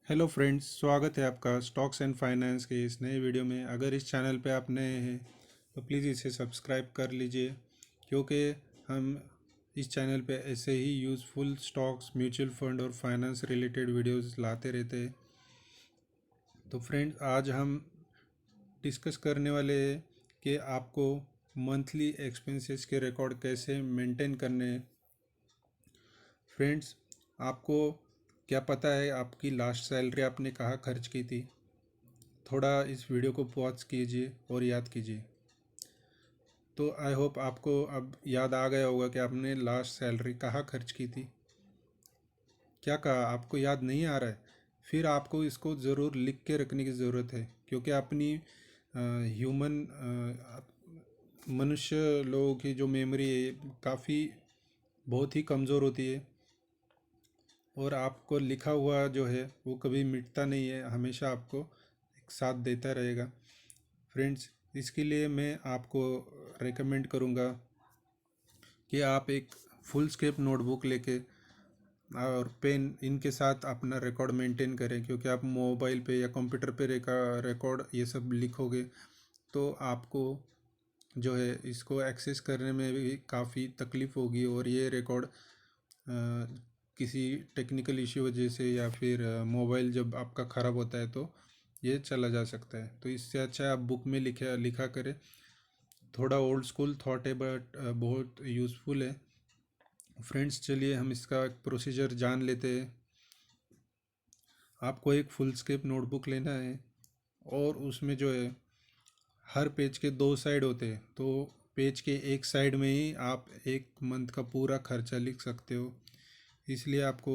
Hello friends, स्वागत है आपका स्टॉक्स एंड फाइनेंस के इस नए वीडियो में। अगर इस चैनल पे आप नए हैं तो प्लीज़ इसे सब्सक्राइब कर लीजिए, क्योंकि हम इस चैनल पे ऐसे ही यूज़फुल स्टॉक्स, म्यूचुअल फंड और फाइनेंस रिलेटेड वीडियोस लाते रहते हैं। तो फ्रेंड्स, आज हम डिस्कस करने वाले हैं कि आपको मंथली एक्सपेंसेस के रिकॉर्ड कैसे मेंटेन करने हैं। फ्रेंड्स, आपको क्या पता है आपकी लास्ट सैलरी आपने कहाँ खर्च की थी? थोड़ा इस वीडियो को पॉज कीजिए और याद कीजिए। तो आई होप आपको अब याद आ गया होगा कि आपने लास्ट सैलरी कहाँ खर्च की थी। क्या कहा? आपको याद नहीं आ रहा है? फिर आपको इसको ज़रूर लिख के रखने की ज़रूरत है, क्योंकि अपनी ह्यूमन मनुष्य लोगों की जो मेमोरी है काफ़ी बहुत ही कमज़ोर होती है, और आपको लिखा हुआ जो है वो कभी मिटता नहीं है, हमेशा आपको एक साथ देता रहेगा। फ्रेंड्स, इसके लिए मैं आपको रेकमेंड करूँगा कि आप एक फुल स्केप नोटबुक लेके और पेन इनके साथ अपना रिकॉर्ड मेंटेन करें, क्योंकि आप मोबाइल पे या कंप्यूटर पे रिकॉर्ड ये सब लिखोगे तो आपको जो है इसको एक्सेस करने में भी काफ़ी तकलीफ़ होगी, और ये रिकॉर्ड किसी टेक्निकल इश्यू वजह से या फिर मोबाइल जब आपका ख़राब होता है तो ये चला जा सकता है। तो इससे अच्छा है आप बुक में लिखा लिखा करें। थोड़ा ओल्ड स्कूल थॉट है, बट बहुत यूज़फुल है। फ्रेंड्स, चलिए हम इसका प्रोसीजर जान लेते हैं। आपको एक फुल स्केप नोटबुक लेना है, और उसमें जो है हर पेज के दो साइड होते हैं, तो पेज के एक साइड में ही आप एक मंथ का पूरा खर्चा लिख सकते हो। इसलिए आपको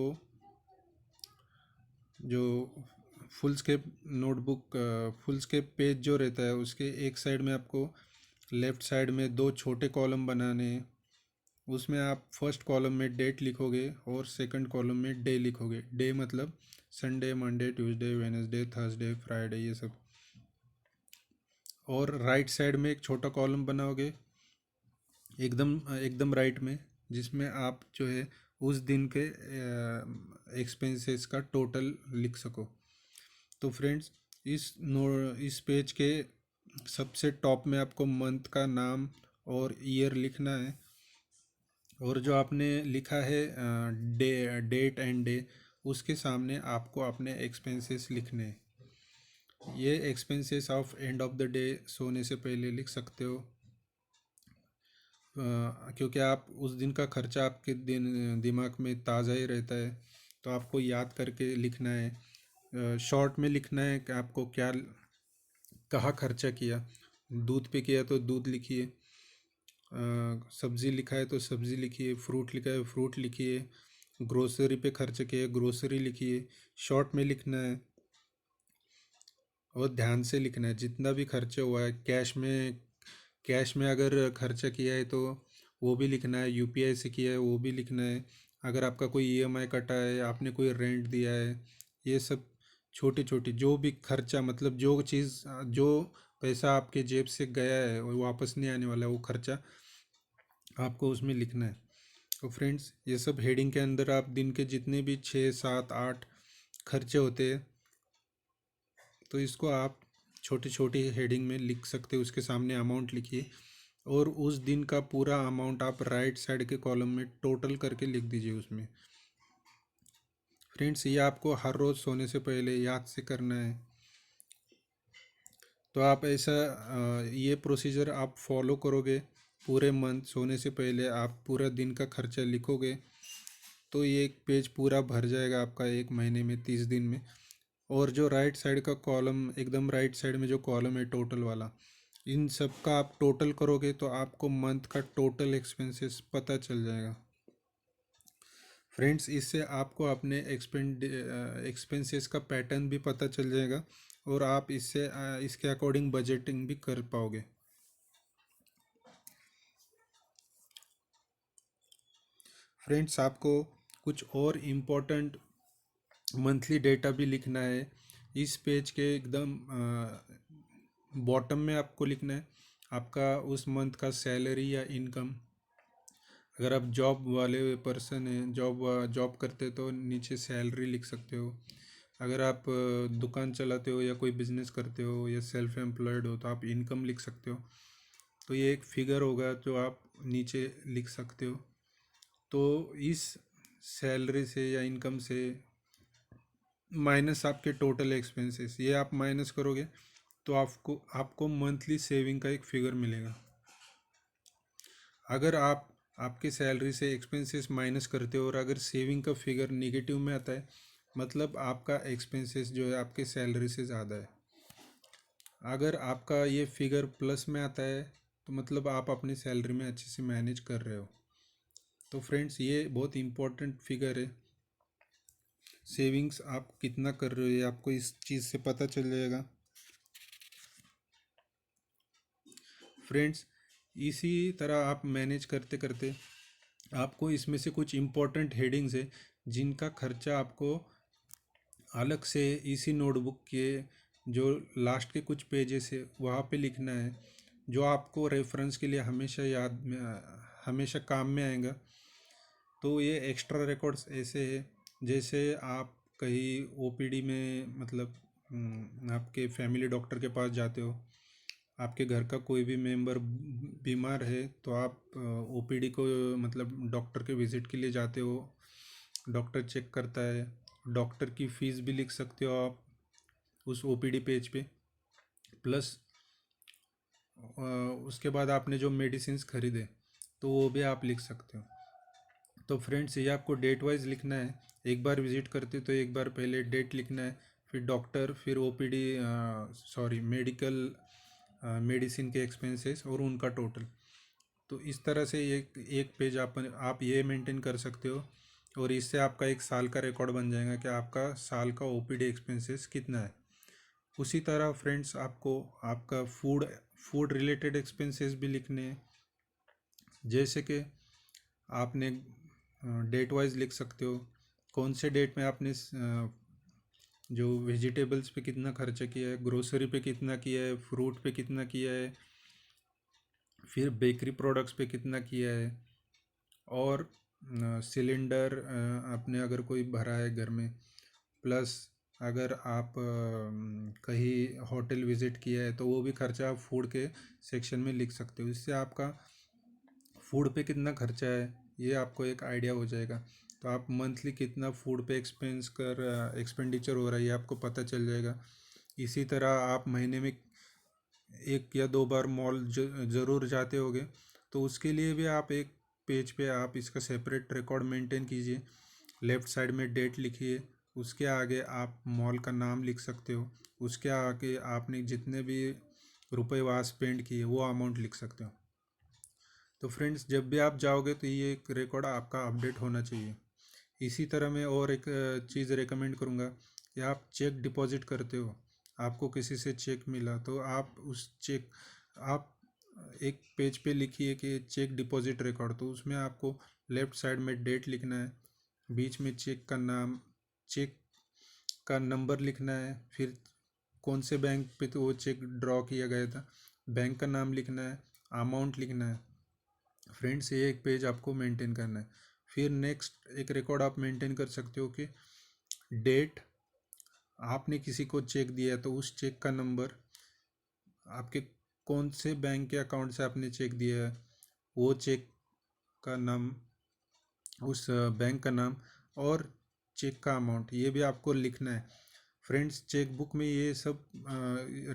जो foolscap notebook foolscap page जो रहता है उसके एक साइड में आपको लेफ़्ट साइड में दो छोटे कॉलम बनाने हैं। उसमें आप फर्स्ट कॉलम में डेट लिखोगे और सेकंड कॉलम में डे लिखोगे। डे मतलब Sunday, Monday, Tuesday, Wednesday, Thursday, Friday, ये सब। और राइट साइड में एक छोटा कॉलम बनाओगे एकदम एकदम राइट में, जिसमें आप जो है उस दिन के एक्सपेंसेस का टोटल लिख सको। तो फ्रेंड्स, इस पेज के सबसे टॉप में आपको मंथ का नाम और ईयर लिखना है, और जो आपने लिखा है डेट एंड डे, उसके सामने आपको अपने एक्सपेंसेस लिखने हैं। ये expenses of end of the day सोने से पहले लिख सकते हो, क्योंकि आप उस दिन का खर्चा आपके दिमाग में ताज़ा ही रहता है, तो आपको याद करके लिखना है। शॉर्ट में लिखना है कि आपको क्या कहाँ खर्चा किया। दूध पे किया तो दूध लिखिए, सब्ज़ी लिखा है तो सब्ज़ी लिखिए, फ्रूट लिखा है फ्रूट लिखिए, ग्रोसरी पे खर्च किया ग्रोसरी लिखिए। शॉर्ट में लिखना है और ध्यान से लिखना है। जितना भी खर्चा हुआ है कैश में अगर खर्चा किया है तो वो भी लिखना है, यूपीआई से किया है वो भी लिखना है, अगर आपका कोई ईएमआई कटा है, आपने कोई रेंट दिया है, ये सब छोटी छोटी जो भी खर्चा, मतलब जो चीज़ जो पैसा आपके जेब से गया है वो वापस नहीं आने वाला है, वो खर्चा आपको उसमें लिखना है। तो फ्रेंड्स, ये सब हेडिंग के अंदर आप दिन के जितने भी 6, 7, 8 खर्चे होते हैं, तो इसको आप छोटी छोटी हेडिंग में लिख सकते हो। उसके सामने अमाउंट लिखिए, और उस दिन का पूरा अमाउंट आप राइट साइड के कॉलम में टोटल करके लिख दीजिए उसमें। फ्रेंड्स, ये आपको हर रोज़ सोने से पहले याद से करना है। तो आप ऐसा ये प्रोसीजर आप फॉलो करोगे, पूरे मंथ सोने से पहले आप पूरा दिन का खर्चा लिखोगे, तो ये एक पेज पूरा भर जाएगा आपका एक महीने में, 30 दिन में। और जो राइट साइड का कॉलम, एकदम राइट साइड में जो कॉलम है टोटल वाला, इन सब का आप टोटल करोगे तो आपको मंथ का टोटल एक्सपेंसेस पता चल जाएगा। फ्रेंड्स, इससे आपको अपने एक्सपेंसेस का पैटर्न भी पता चल जाएगा, और आप इसके अकॉर्डिंग बजटिंग भी कर पाओगे। फ्रेंड्स, आपको कुछ और इम्पोर्टेंट मंथली डेटा भी लिखना है। इस पेज के एकदम बॉटम में आपको लिखना है आपका उस मंथ का सैलरी या इनकम। अगर आप जॉब वाले पर्सन हैं, जॉब जॉब करते तो नीचे सैलरी लिख सकते हो। अगर आप दुकान चलाते हो या कोई बिजनेस करते हो या सेल्फ एम्प्लॉयड हो तो आप इनकम लिख सकते हो। तो ये एक फिगर होगा जो आप नीचे लिख सकते हो। तो इस सैलरी से या इनकम से माइनस आपके टोटल एक्सपेंसेस, ये आप माइनस करोगे तो आपको आपको मंथली सेविंग का एक फिगर मिलेगा। अगर आप आपके सैलरी से एक्सपेंसेस माइनस करते हो और अगर सेविंग का फिगर निगेटिव में आता है, मतलब आपका एक्सपेंसेस जो है आपके सैलरी से ज़्यादा है। अगर आपका ये फिगर प्लस में आता है तो मतलब आप अपनी सैलरी में अच्छे से मैनेज कर रहे हो। तो फ्रेंड्स, ये बहुत इम्पोर्टेंट फिगर है। सेविंग्स आप कितना कर रहे हो ये आपको इस चीज़ से पता चल जाएगा। फ्रेंड्स, इसी तरह आप मैनेज करते करते आपको इसमें से कुछ इम्पोर्टेंट हेडिंग्स है जिनका खर्चा आपको अलग से इसी नोटबुक के जो लास्ट के कुछ पेजेस है वहाँ पे लिखना है, जो आपको रेफरेंस के लिए हमेशा याद में हमेशा काम में आएगा। तो ये एक्स्ट्रा रिकॉर्ड्स ऐसे है, जैसे आप कहीं ओपीडी में मतलब आपके फैमिली डॉक्टर के पास जाते हो, आपके घर का कोई भी मेंबर बीमार है तो आप ओपीडी को मतलब डॉक्टर के विज़िट के लिए जाते हो, डॉक्टर चेक करता है, डॉक्टर की फ़ीस भी लिख सकते हो आप उस ओपीडी पेज पे। प्लस उसके बाद आपने जो मेडिसिन्स खरीदे तो वो भी आप लिख सकते हो। तो फ्रेंड्स, ये आपको डेट वाइज लिखना है। एक बार विज़िट करते तो एक बार पहले डेट लिखना है, फिर डॉक्टर, फिर ओपीडी सॉरी मेडिकल मेडिसिन के एक्सपेंसेस और उनका टोटल। तो इस तरह से एक एक पेज आप ये मेंटेन कर सकते हो और इससे आपका एक साल का रिकॉर्ड बन जाएगा कि आपका साल का ओपीडी एक्सपेंसेस कितना है। उसी तरह फ्रेंड्स, आपको आपका फूड रिलेटेड एक्सपेंसेस भी लिखने हैं। जैसे कि आपने डेट वाइज लिख सकते हो, कौन से डेट में आपने जो वेजिटेबल्स पे कितना खर्चा किया है, ग्रोसरी पे कितना किया है, फ्रूट पे कितना किया है, फिर बेकरी प्रोडक्ट्स पे कितना किया है, और सिलेंडर आपने अगर कोई भरा है घर में, प्लस अगर आप कहीं होटल विज़िट किया है तो वो भी खर्चा आप फूड के सेक्शन में लिख सकते हो। इससे आपका फूड पे कितना खर्चा है ये आपको एक आइडिया हो जाएगा। तो आप मंथली कितना फूड पे एक्सपेंडिचर हो रहा है ये आपको पता चल जाएगा। इसी तरह आप महीने में एक या दो बार मॉल ज़रूर जाते होगे, तो उसके लिए भी आप एक पेज पे आप इसका सेपरेट रिकॉर्ड मेंटेन कीजिए। लेफ़्ट साइड में डेट लिखिए, उसके आगे आप मॉल का नाम लिख सकते हो, उसके आगे आपने जितने भी रुपए वहाँ स्पेंड किए वो अमाउंट लिख सकते हो। तो फ्रेंड्स, जब भी आप जाओगे तो ये एक रिकॉर्ड आपका अपडेट होना चाहिए। इसी तरह मैं और एक चीज़ रेकमेंड करूँगा कि आप चेक डिपॉजिट करते हो, आपको किसी से चेक मिला तो आप उस चेक आप एक पेज पे लिखिए कि चेक डिपॉजिट रिकॉर्ड। तो उसमें आपको लेफ़्ट साइड में डेट लिखना है, बीच में चेक का नाम, चेक का नंबर लिखना है, फिर कौन से बैंक पे तो वो चेक ड्रॉ किया गया था, बैंक का नाम लिखना है, अमाउंट लिखना है। फ्रेंड्स, ये एक पेज आपको मेंटेन करना है। फिर नेक्स्ट एक रिकॉर्ड आप मेंटेन कर सकते हो कि डेट, आपने किसी को चेक दिया है तो उस चेक का नंबर, आपके कौन से बैंक के अकाउंट से आपने चेक दिया है वो चेक का नाम, उस बैंक का नाम, और चेक का अमाउंट, ये भी आपको लिखना है। फ्रेंड्स, चेक बुक में ये सब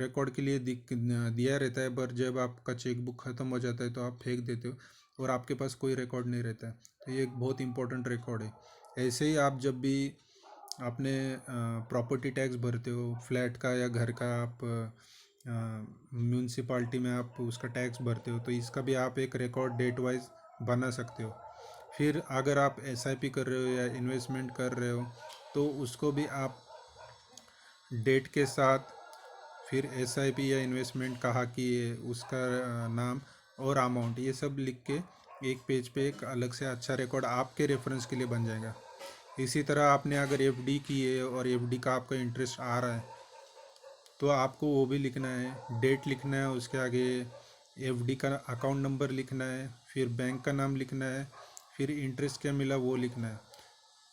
रिकॉर्ड के लिए दिया रहता है, पर जब आपका चेक बुक ख़त्म हो जाता है तो आप फेंक देते हो और आपके पास कोई रिकॉर्ड नहीं रहता है। तो ये एक बहुत इंपॉर्टेंट रिकॉर्ड है। ऐसे ही आप जब भी आपने प्रॉपर्टी टैक्स भरते हो फ्लैट का या घर का, आप म्यूनसिपाल्टी में आप उसका टैक्स भरते हो, तो इसका भी आप एक रिकॉर्ड डेट वाइज बना सकते हो। फिर अगर आप एसआईपी कर रहे हो या इन्वेस्टमेंट कर रहे हो तो उसको भी आप डेट के साथ, फिर एसआईपी या इन्वेस्टमेंट कहाँ किए उसका नाम और अमाउंट, ये सब लिख के एक पेज पे एक अलग से अच्छा रिकॉर्ड आपके रेफरेंस के लिए बन जाएगा। इसी तरह आपने अगर एफडी की है और एफडी का आपका इंटरेस्ट आ रहा है तो आपको वो भी लिखना है, डेट लिखना है, उसके आगे एफडी का अकाउंट नंबर लिखना है, फिर बैंक का नाम लिखना है, फिर इंटरेस्ट क्या मिला वो लिखना है।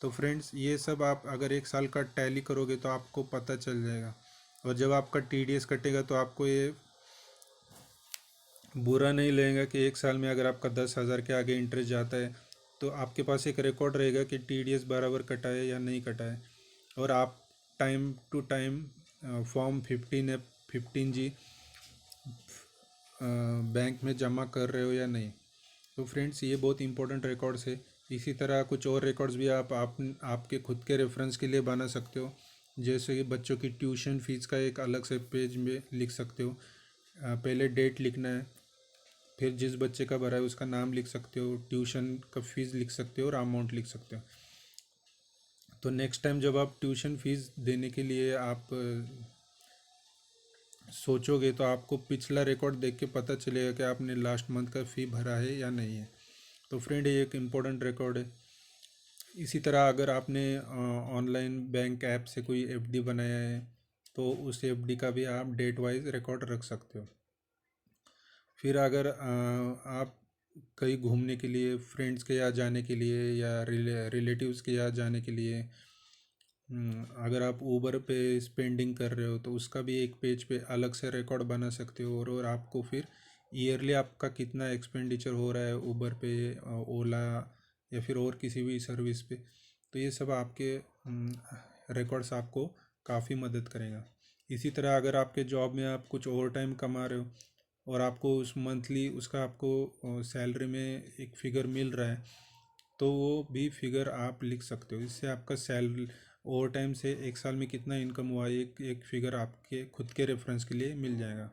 तो फ्रेंड्स ये सब आप अगर 1 साल का टैली करोगे तो आपको पता चल जाएगा। और जब आपका टीडीएस कटेगा तो आपको ये बुरा नहीं लगेगा कि 1 साल में अगर आपका 10,000 के आगे इंटरेस्ट जाता है तो आपके पास एक रिकॉर्ड रहेगा कि टीडीएस बराबर कटा है या नहीं कटा है। और आप time to time form 15G bank में जमा कर रहे हो या नहीं। तो फ्रेंड्स ये बहुत इंपॉर्टेंट रिकॉर्ड्स है। इसी तरह कुछ और रिकॉर्ड्स भी आप आपके खुद के रेफरेंस के लिए बना सकते हो। जैसे कि बच्चों की ट्यूशन फीस का एक अलग से पेज में लिख सकते हो। पहले डेट लिखना है, फिर जिस बच्चे का भरा है उसका नाम लिख सकते हो, ट्यूशन का फीस लिख सकते हो और अमाउंट लिख सकते हो। तो नेक्स्ट टाइम जब आप ट्यूशन फीस देने के लिए आप सोचोगे तो आपको पिछला रिकॉर्ड देख के पता चलेगा कि आपने लास्ट मंथ का फ़ी भरा है या नहीं है। तो फ्रेंड ये एक इम्पोर्टेंट रिकॉर्ड है। इसी तरह अगर आपने ऑनलाइन बैंक ऐप से कोई एफडी बनाया है तो उस एफडी का भी आप डेट वाइज रिकॉर्ड रख सकते हो। फिर अगर आप कहीं घूमने के लिए फ्रेंड्स के यहाँ जाने के लिए या रिलेटिव्स के यहाँ जाने के लिए अगर आप ऊबर पे स्पेंडिंग कर रहे हो तो उसका भी एक पेज पे अलग से रिकॉर्ड बना सकते हो। और आपको फिर ईयरली आपका कितना एक्सपेंडिचर हो रहा है ऊबर पे, ओला या फिर और किसी भी सर्विस पे, तो ये सब आपके रिकॉर्ड्स आपको काफ़ी मदद करेगा। इसी तरह अगर आपके जॉब में आप कुछ ओवर टाइम कमा रहे हो और आपको उस मंथली उसका आपको सैलरी में एक फ़िगर मिल रहा है तो वो भी फिगर आप लिख सकते हो। इससे आपका सैलरी ओवर टाइम से 1 साल में कितना इनकम हुआ एक एक फिगर आपके खुद के रेफरेंस के लिए मिल जाएगा।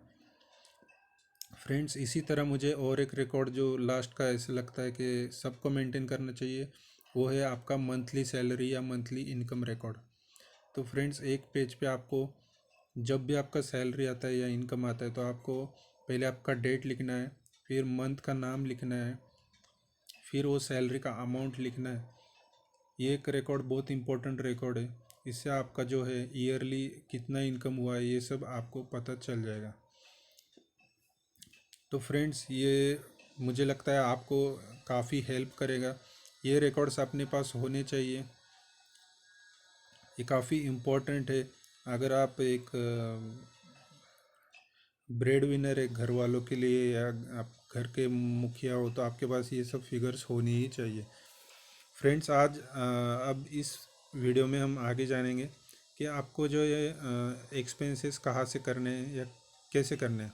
फ्रेंड्स इसी तरह मुझे और एक रिकॉर्ड जो लास्ट का ऐसा लगता है कि सबको मेंटेन करना चाहिए, वो है आपका मंथली सैलरी या मंथली इनकम रिकॉर्ड। तो फ्रेंड्स एक पेज पे आपको जब भी आपका सैलरी आता है या इनकम आता है तो आपको पहले आपका डेट लिखना है, फिर मंथ का नाम लिखना है, फिर वो सैलरी का अमाउंट लिखना है। ये एक रिकॉर्ड बहुत इंपॉर्टेंट रिकॉर्ड है। इससे आपका जो है ईयरली कितना इनकम हुआ है ये सब आपको पता चल जाएगा। तो फ्रेंड्स ये मुझे लगता है आपको काफ़ी हेल्प करेगा। ये रिकॉर्ड्स अपने पास होने चाहिए। ये काफ़ी इम्पोर्टेंट है। अगर आप एक ब्रेड विनर है घर वालों के लिए या आप घर के मुखिया हो तो आपके पास ये सब फिगर्स होनी ही चाहिए। फ्रेंड्स आज अब इस वीडियो में हम आगे जानेंगे कि आपको जो ये एक्सपेंसेस कहाँ से करने हैं या कैसे करने हैं।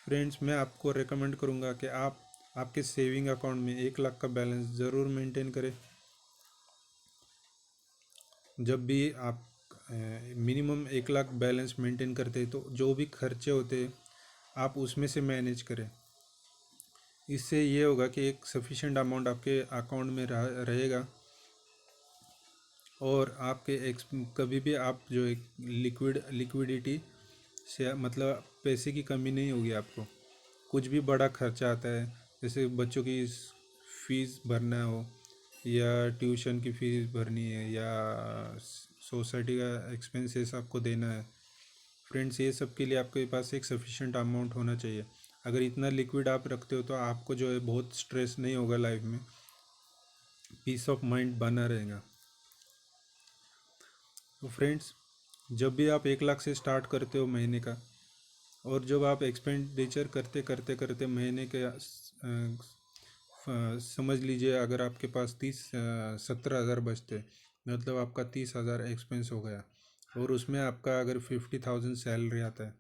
फ्रेंड्स मैं आपको रेकमेंड करूँगा कि आप आपके सेविंग अकाउंट में 1 लाख का बैलेंस ज़रूर मेंटेन करें। जब भी आप मिनिमम 1 लाख बैलेंस मेंटेन करते हैं तो जो भी खर्चे होते हैं आप उसमें से मैनेज करें। इससे ये होगा कि एक सफिशेंट अमाउंट आपके अकाउंट में रहेगा और आपके कभी भी आप जो एक लिक्विडिटी से मतलब पैसे की कमी नहीं होगी आपको। कुछ भी बड़ा खर्चा आता है जैसे बच्चों की फीस भरना हो या ट्यूशन की फीस भरनी है या सोसाइटी का एक्सपेंसेस आपको देना है, फ्रेंड्स ये सब के लिए आपके पास एक सफिशिएंट अमाउंट होना चाहिए। अगर इतना लिक्विड आप रखते हो तो आपको जो है बहुत स्ट्रेस नहीं होगा लाइफ में, पीस ऑफ माइंड बना रहेगा। तो फ्रेंड्स जब भी आप 1 लाख से स्टार्ट करते हो महीने का और जब आप एक्सपेंडिचर करते करते करते महीने के समझ लीजिए अगर आपके पास 17,000 बचते, मतलब आपका 30,000 एक्सपेंस हो गया और उसमें आपका अगर 50,000 सैलरी आता है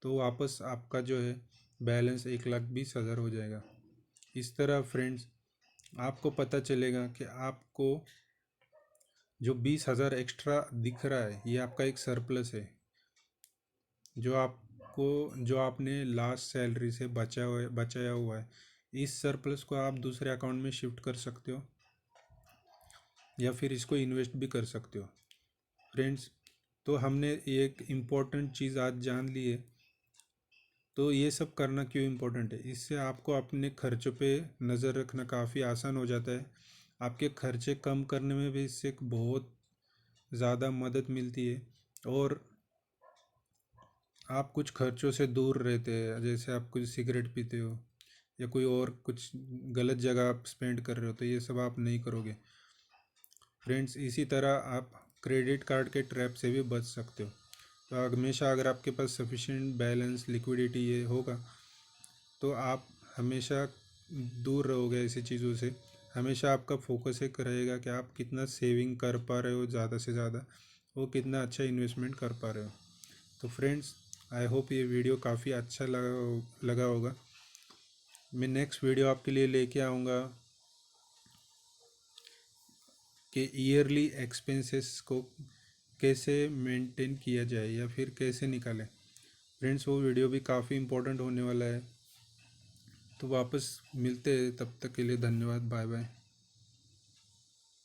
तो वापस आपका जो है बैलेंस 1,20,000 हो जाएगा। इस तरह फ्रेंड्स आपको पता चलेगा कि आपको जो 20,000 एक्स्ट्रा दिख रहा है ये आपका एक सरप्लस है जो आपने लास्ट सैलरी से बचाया हुआ है। इस सरप्लस को आप दूसरे अकाउंट में शिफ्ट कर सकते हो या फिर इसको इन्वेस्ट भी कर सकते हो। फ्रेंड्स तो हमने एक इम्पोर्टेंट चीज़ आज जान ली है। तो ये सब करना क्यों इम्पोर्टेंट है, इससे आपको अपने खर्चों पे नज़र रखना काफ़ी आसान हो जाता है। आपके खर्चे कम करने में भी इससे बहुत ज़्यादा मदद मिलती है और आप कुछ खर्चों से दूर रहते हैं। जैसे आप कुछ सिगरेट पीते हो या कोई और कुछ गलत जगह आप स्पेंड कर रहे हो तो ये सब आप नहीं करोगे। फ्रेंड्स, इसी तरह आप क्रेडिट कार्ड के ट्रैप से भी बच सकते हो। तो हमेशा अगर आपके पास सफिशिएंट बैलेंस लिक्विडिटी ये होगा तो आप हमेशा दूर रहोगे ऐसी चीज़ों से। हमेशा आपका फोकस एक रहेगा कि आप कितना सेविंग कर पा रहे हो ज़्यादा से ज़्यादा, वो कितना अच्छा इन्वेस्टमेंट कर पा रहे हो। तो फ्रेंड्स, आई होप ये वीडियो काफ़ी अच्छा लगा होगा। मैं नेक्स्ट वीडियो आपके लिए लेके आऊँगा कि ईयरली एक्सपेंसेस को कैसे मेंटेन किया जाए या फिर कैसे निकालें। फ्रेंड्स, वो वीडियो भी काफ़ी इम्पोर्टेंट होने वाला है। तो वापस मिलते हैं, तब तक के लिए धन्यवाद, बाय बाय।